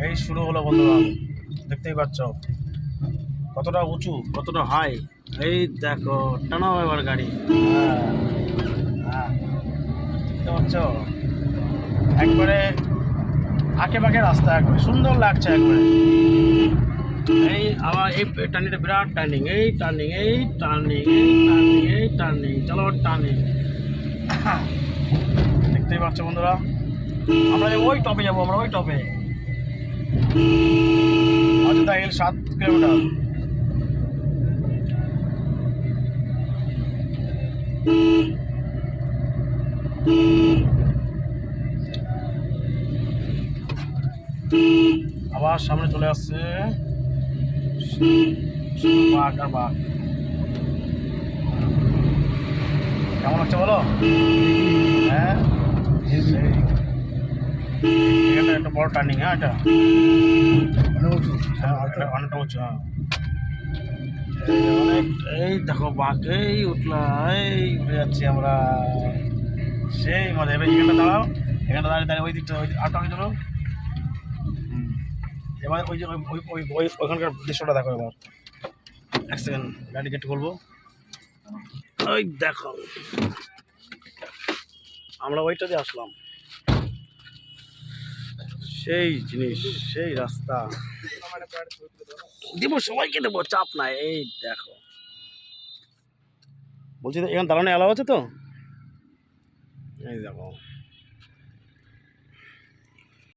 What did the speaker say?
এই শুরু হলো বন্ধুরা, দেখতেই পাচ্ছ কতটা উঁচু, কতটা হাই। এই দেখো, টানাও এবার গাড়ি। হ্যাঁ, হ্যাঁ, দেখতে পাচ্ছ একবারে আঁকে বাঁকে রাস্তা, একবারে সুন্দর লাগছে একবারে। এই আবার এই টার্নিংটা বিরাট টার্নিং, এই টার্নিং, এই টার্নিং, এই টার্নিং, এই টার্নিং, চলো টার্নিং। দেখতেই পাচ্ছ বন্ধুরা, আমরা ওই টপে যাবো, আমরা ওই টপে। Ayodhya hill 7 kilometre. আবার সামনে চলে আসছে বাঘ আর বাঘ। কেমন হচ্ছে বলো? হ্যাঁ, এখানটা একটা বড় টার্নিং। হ্যাঁ, এটা অনেকটা উঁচু। হ্যাঁ, অনেক। এই দেখো বাঘ, এই উঠলা, এই উঠে যাচ্ছি আমরা, সেই মজা। এবার এখানটা দাঁড়াও, এখানটা দাঁড়িয়ে দাঁড়িয়ে ওই দিকটা, ওই আটটা হয়ে গেল। এবার ওই যে ওইখানকার দৃশ্যটা দেখো। এবার এক সেকেন্ড গাড়ি একটু করবো। ওই দেখো, আমরা ওইটা দিয়ে আসলাম, সেই জিনিস, সেই রাস্তা। দেবো, সবাইকে দেবো, চাপ নাই। এই দেখো, বলছি তো এখানে দাঁড়ানো এলাও আছে তো। এই দেখো।